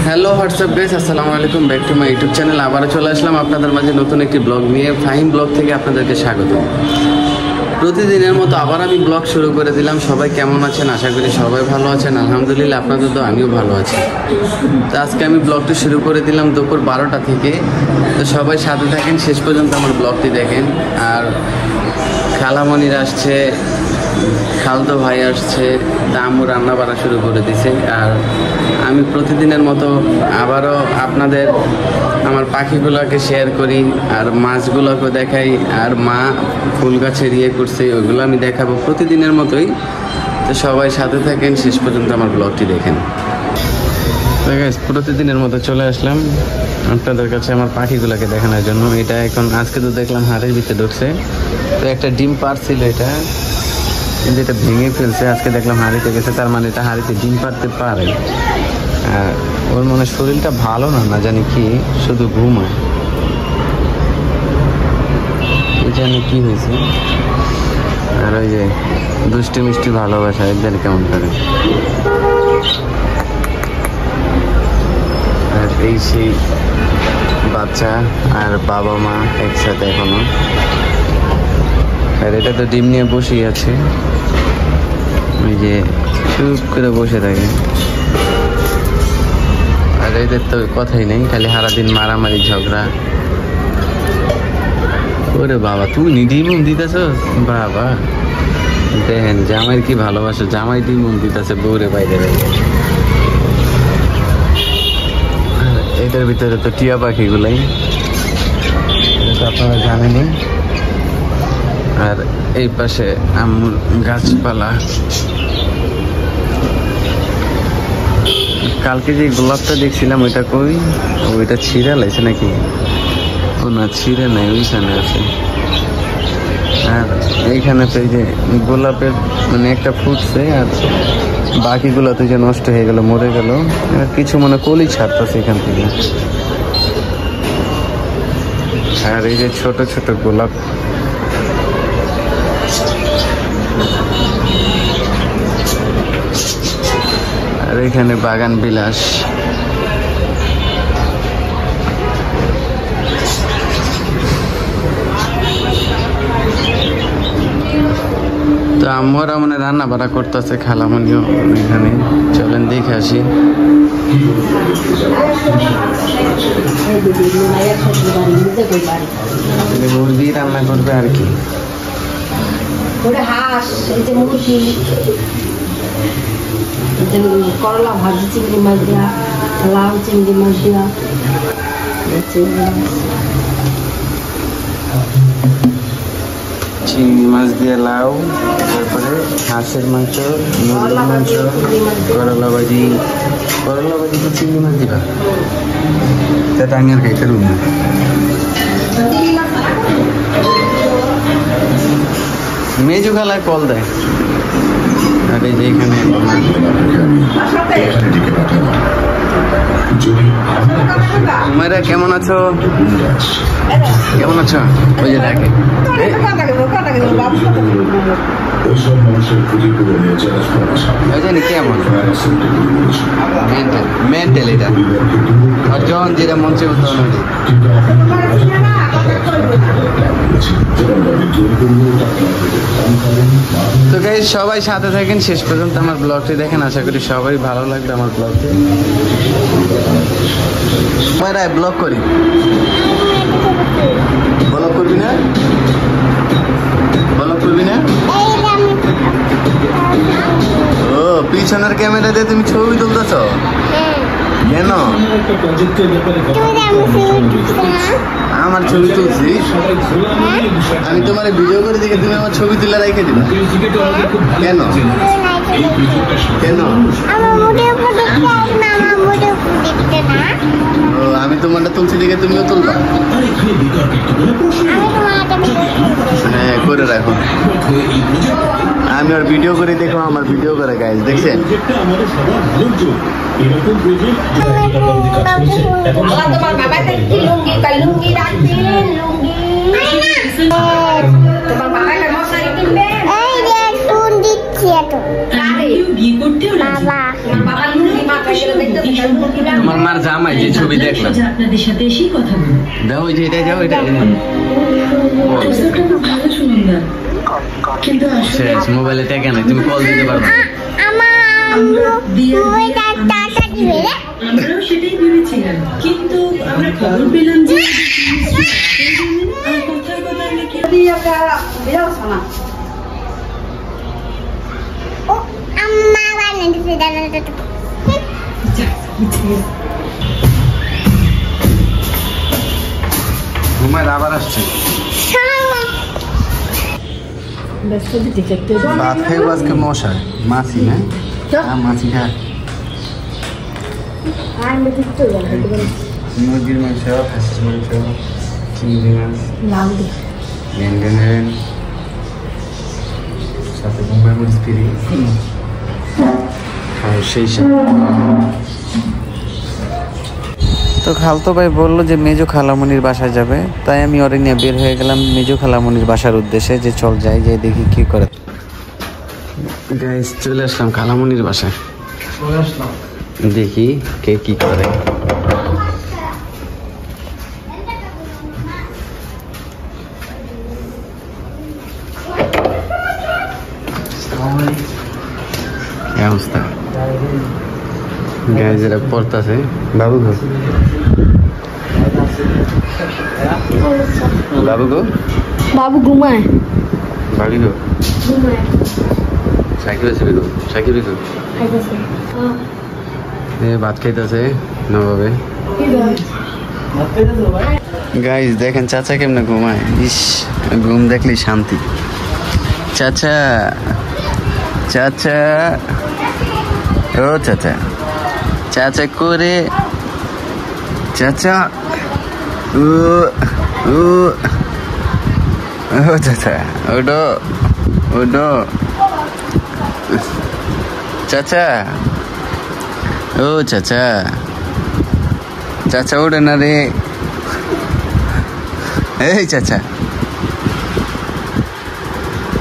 Hello WhatsApp guys, আসসালামু আলাইকুম, back to my YouTube channel. আবারও চলে আসলাম আপনাদের মাঝে নতুন একটি ব্লগ নিয়ে। ফাহিম ব্লগ থেকে আপনাদেরকে স্বাগত। প্রতিদিনের মতো আবার আমি ব্লগ শুরু করে দিলাম। সবাই কেমন আছেন? আশা করি সবাই ভালো আছেন। আলহামদুলিল্লাহ, আপনাদের তো আমিও ভালো আছি। তো আজকে আমি ব্লগটি শুরু করে দিলাম দুপুর 12টা থেকে। তো সবাই সাথে থাকেন, শেষ পর্যন্ত আমার ব্লগটি দেখেন। আর খালামণির আসছে, খালতো ভাই আসছে, তা আম্মু রান্না বাড়া শুরু করে দিছে। আর আমি প্রতিদিনের মতো আবারও আপনাদের আমার পাখিগুলোকে শেয়ার করি, আর মাছগুলোকে দেখাই, আর মা ফুল গাছের করছে, ওইগুলো আমি দেখাবো প্রতিদিনের মতোই। তো সবাই সাথে থাকেন, শেষ পর্যন্ত আমার ব্লগটি দেখেন। তো গাইস, প্রতিদিনের মতো চলে আসলাম আপনাদের কাছে আমার পাখিগুলোকে দেখানোর জন্য। এটা এখন আজকে তো দেখলাম হাড়ের ভিতরে ঢুকছে। তো একটা ডিম পারছিল, এটা কিন্তু এটা ভেঙে ফেলছে। আজকে দেখলাম হাঁড়িতে গেছে, তার মানে এটা হাঁড়িতে ডিম পারতে পারে। আর ওর মনে শরীরটা ভালো না, না জানি কি, শুধু ঘুমায়। জানি কি হয়েছে। আর ওই যে দুষ্টি মিষ্টি ভালোবাসা, একজন কেমন করে। আর এই সেই বাচ্চা আর বাবা মা একসাথে এখনো। আর এটা তো ডিম নিয়ে বসেই আছে, ওই যে চুপ করে বসে থাকে। আর এদের তো কথাই নেই, খালি সারাদিন মারামারি ঝগড়া। ওরে বাবা, তুই ডিম দিতেছ বাবা। দেখেন জামাইয়ের কি ভালোবাসা, জামাই ডিম দিতেছে বউরে বাইরে বাইরে। এটার ভিতরে তো টিয়া পাখিগুলাই, এটা তো আপনারা জানেনই। আর এই পাশে আম্মুর গাছপালা। কালকে যে গোলাপটা দেখছিলাম ওইটা কই? ওইটা ছিঁড়ে লাইছে নাকি? ও না, ছিঁড়ে নাই, ওইখানে আছে। আর এইখানে তো এই যে গোলাপের মানে একটা ফুটছে, আর বাকিগুলো তো যে নষ্ট হয়ে গেল, মরে গেল। আর কিছু মানে কলি ছাড়তেছে এখান থেকে। আর এই যে ছোট ছোট গোলাপ, আর এখানে বাগান বিলাস। তো আম্মুরা মানে রান্না বাড়া করতেছে, খালামণিও এখানে। চলেন দেখে আসি। মুরগি রান্না করবে আর কি। হাঁস, মুরগি, করলা ভাজি, চিংড়ি মাছ দেওয়া, লাউ চিংড়ি মাছ দেওয়া, চিংড়ি মাছ দিয়ে লাউ, তারপরে হাঁসের মাংস, মুরগির মাংস, করলা ভাজি। করলা ভাজি তো চিংড়ি মাছ দিবা, তা আমি আর খাইতে রুম না। মেজু খালায় কল দেয়। আর এই যে এখানে তোমরা কেমন আছো? কেমন আছো? ওই যে দেখে কেমন মেন্টাল এটা, আর যখন যেটা মন চাই তো গাইস, সবাই সাথে থাকেন, শেষ পর্যন্ত আমার ব্লগটি দেখেন। আশা করি সবাই ভালো লাগবে আমার ব্লগটি। ব্লগ করি, ব্লগ করবি না? ব্লগ করবি না? ও, পিছনের ক্যামেরা দিয়ে তুমি ছবি তুলতেছ কেন? আমার ছবি তুলছি, আমি তোমার ভিডিও করে দেখে তুমি আমার ছবি তুলে রেখে দিবা কেন? কেন? ও, আমি তোমারটা তুলছি দেখে তুমিও তুলবা? হ্যাঁ, করে রাখো। আমি ওর ভিডিও করে দেখো, আমার ভিডিও করে গাইজ দেখছেন। তোমার মার জামাই যে ছবি দেখলাম আপনাদের সাথে এসেই কথা বলবো। দাও ওই যে এটা যাও এটা অবস্থাটা খুব ভালো সুনন্দা, কিন্তু আসলে শেষ মোবাইলে টেকে নাই, তুমি কল দিতে পারবে না। আমরাও সেটাই ভেবেছিলাম, কিন্তু আমরা খবর পেলাম যে কথার কথা নাকি ঘুমায় আবার আসছে ভাত খাইব আজকে মশাই মাছি না মাছি খা মুরগির মাংস হাঁসের মাংস চিংড়ি মাছ লেনদেন সাথে বোম্বাই মরিচ ফিরি সেই সব। তো খালতো ভাই বললো যে মেজো খালামণির বাসায় যাবে, তাই আমি ওরে নিয়ে বের হয়ে গেলাম মেজো খালামণির বাসার উদ্দেশ্যে, যে চল যাই যে দেখি কি করে। গাইস চলে আসলাম খালামণির বাসায়, দেখি কে কি করে। কি অবস্থা গাইস, এরা পড়তাছে। বাবু গো বাবু গো বাবু ঘুমায় বাবু গো সাইকেল আছে গো সাইকেল গো ভাত খাইতেছে নবাবে। গাইস দেখেন চাচা কেমনে ঘুমায়, ইস ঘুম দেখলেই শান্তি। চাচা চাচা ও চাচা চাচা করে চাচা ও ও ও চাচা ওডো ওডো চাচা ও চাচা চাচা ওঠে না রে, এই চাচা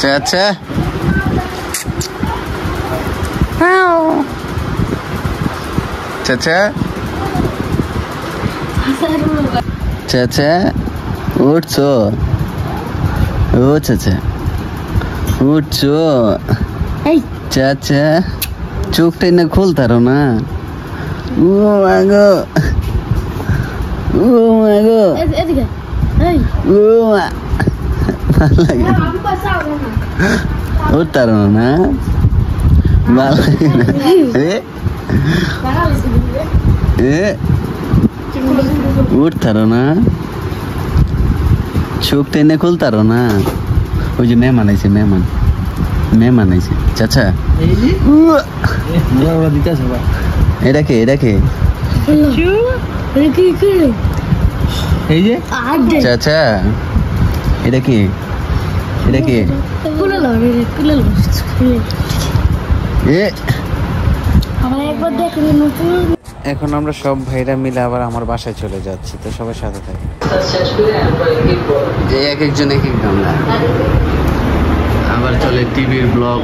চাচা চাচা চাচা উঠছো ও চাচা উঠছো চাচা চোখটাই না খুলতারো না। ও মাগো ও মাগো ও ভালো লাগে উঠতারো না ভালো লাগে না উঠতারো না চোখ টেনে খুলতারো না। ওই যে মেহমান আইছে মেহমান মেহমান আইছে চাচা এটা কে এটা কে এই যে চাচা এটা কে এটা কে এখন আমরা সব ভাইরা মিলে আবার আমার বাসায় চলে যাচ্ছি, তো সবার সাথে থাকি। এই এক একজন এক এক গামলা আবার চলে টিভির ব্লগ।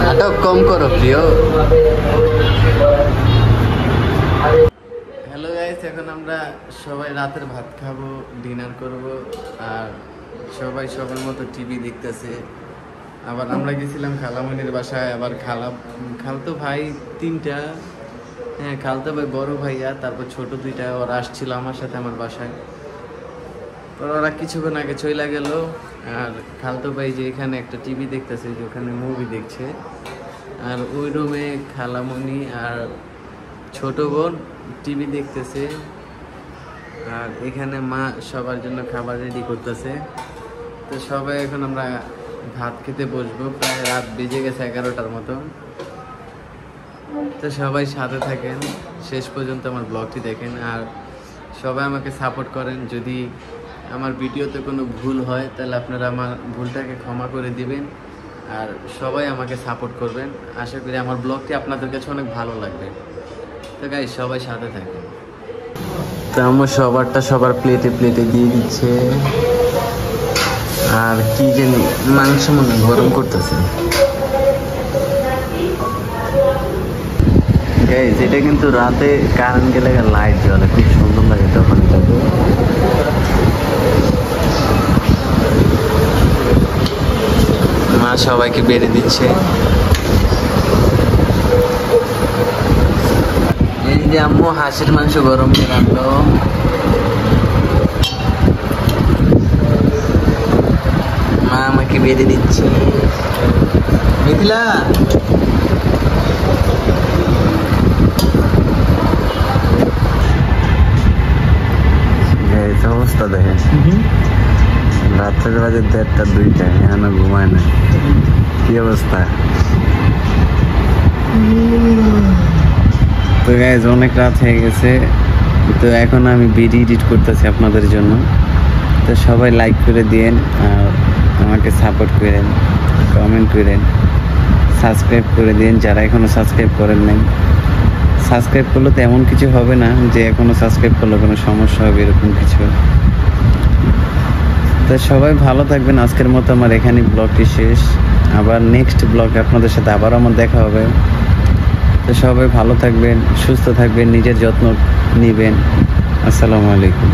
নাটক কম করো প্রিয়। হ্যালো গাইস, এখন আমরা সবাই রাতের ভাত খাবো, ডিনার করব, আর সবাই সবার মতো টিভি দেখতেছে। আবার আমরা গেছিলাম খালামণির বাসায়, আবার খালতো ভাই তিনটা, হ্যাঁ খালতো ভাই বড় ভাইয়া, তারপর ছোট দুইটা ওরা আসছিল আমার সাথে আমার বাসায়। তো ওরা কিছুক্ষণ আগে চলে গেল, আর খালতো ভাই যে এখানে একটা টিভি দেখতেছে, যে ওখানে মুভি দেখছে, আর ওই রুমে খালামণি আর ছোট বোন টিভি দেখতেছে, আর এখানে মা সবার জন্য খাবার রেডি করতেছে। তো সবাই এখন আমরা ভাত খেতে বসবো, প্রায় রাত বেজে গেছে 11টার মতো। তো সবাই সাথে থাকেন, শেষ পর্যন্ত আমার ব্লগটি দেখেন, আর সবাই আমাকে সাপোর্ট করেন। যদি আমার ভিডিওতে কোনো ভুল হয় তাহলে আপনারা আমার ভুলটাকে ক্ষমা করে দিবেন, আর সবাই আমাকে সাপোর্ট করবেন। আশা করি আমার ব্লগটি আপনাদের কাছে অনেক ভালো লাগবে। তো গাইস সবাই সাথে থাকে। তো আমার সবারটা সবার প্লেটে প্লেটে দিয়ে দিচ্ছে। আর কি জানি মাংস মনে গরম করতেছে। গাইস এটা কিন্তু রাতে কারেন্ট গেলে লাইট জ্বলে, খুব সুন্দর লাগে তখন এটাকে। মা সবাইকে বেড়ে দিচ্ছে। এই যে আম্মু হাঁসের মাংস গরম করে রাখলো। মা আমাকে বেড়ে দিচ্ছে। মিথিলা অবস্থা দেখেন, রাত্রের বাজে 1:30 2টা, এখনো ঘুমায় না। কি অবস্থা? তো গাইজ অনেক রাত হয়ে গেছে। তো এখন আমি ভিডিও এডিট করতেছি আপনাদের জন্য। তো সবাই লাইক করে দিয়েন আর আমাকে সাপোর্ট করেন, কমেন্ট করেন, সাবস্ক্রাইব করে দিন যারা এখনো সাবস্ক্রাইব করেন নাই। সাবস্ক্রাইব করলে তো এমন কিছু হবে না যে এখনো সাবস্ক্রাইব করলে কোনো সমস্যা হবে, এরকম কিছু। তো সবাই ভালো থাকবেন। আজকের মতো আমার এখানে ব্লগটি শেষ। আবার নেক্সট ব্লগে আপনাদের সাথে আবার আমার দেখা হবে। তো সবাই ভালো থাকবেন, সুস্থ থাকবেন, নিজের যত্ন নেবেন। আসসালামু আলাইকুম।